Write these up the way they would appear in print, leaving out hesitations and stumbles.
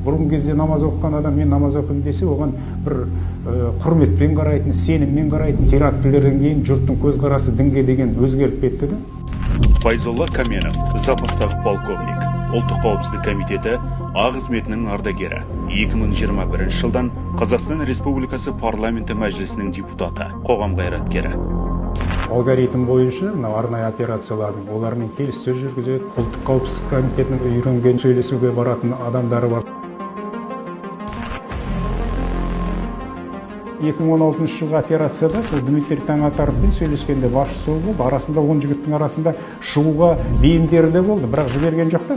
Бұрынғы кезде намаз оқыған адам мен намаз оқимын десе, оған бір құрметпен қарайтын, сеніммен қарайтын. Терактілерден кейін жұрттың көзқарасы дінге деген өзгеріп кетті де. Файзолла Каменов, запастағы полковник, Ұлттық қауіпсіздік комитеті ақ қызметінің ардагері. 2021 жылдан Қазақстан Республикасы парламенті мәжілісінің депутаты, қоғам қайраткері. Алгоритм бойынша арнайы операциялардың олармен келіссөз жүргізеді. Ұлттық қауіпсіздік комитетінің үйренген сөйлесуге баратын адамдары бар. 2016 жылғы операцияда сол Дмитрий Таңатаровпен сөйлескенде басшысы болды. Арасында 10 жігіттің арасында шығуға бейімдері де болды, бірақ жіберген жоқ та.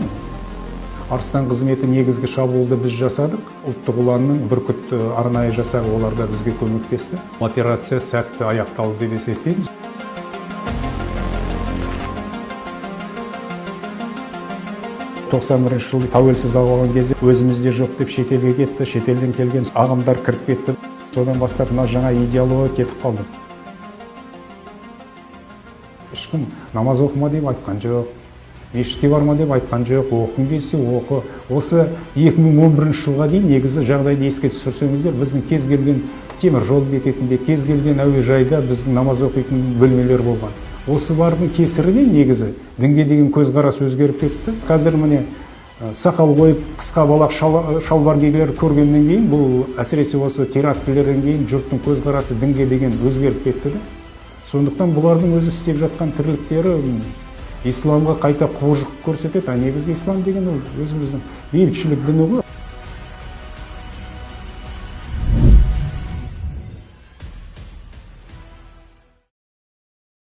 Арыстан қызметі негізгі шабуылды біз жасадық. Ұлттық ұланның бүркіт арнайы жасағы оларда бізге көмектесті. Операция сәтті аяқталды деп есептейміз. 91 жылы тәуелсіздік алған кезде өзімізде жоқ деп шетелге кетті, шетелден келген ағымдар кіріп кетті. Содан бастап жаңа идеология кетіп қалды. Ешкім намаз оқыма деп айтқан жоқ, мешітке барма деп айтқан жоқ, оқың келсе оқы. Осы 2011 жылға дейін негізі жағдайды еске түсірсеңіздер, біздің кез келген темір жол бекетінде, кез келген әуежайда біздің намаз оқитын бөлмелер болған. Осы бардың кесірінен негізі дінге деген көзқарас өзгеріп кетті. Қазір міне сақал қойып, қысқа балақ шалбар кигендер көргеннен кейін, бұл әсіресе осы терактілерден кейін жұрттың көзқарасы дінге деген өзгеріп кетті. Сондықтан бұлардың өзі істеп жатқан тірліктері исламға қайта құбыжық көрсетеді. Негізі ислам деген өзіміздің бейбітшілік діні ғой.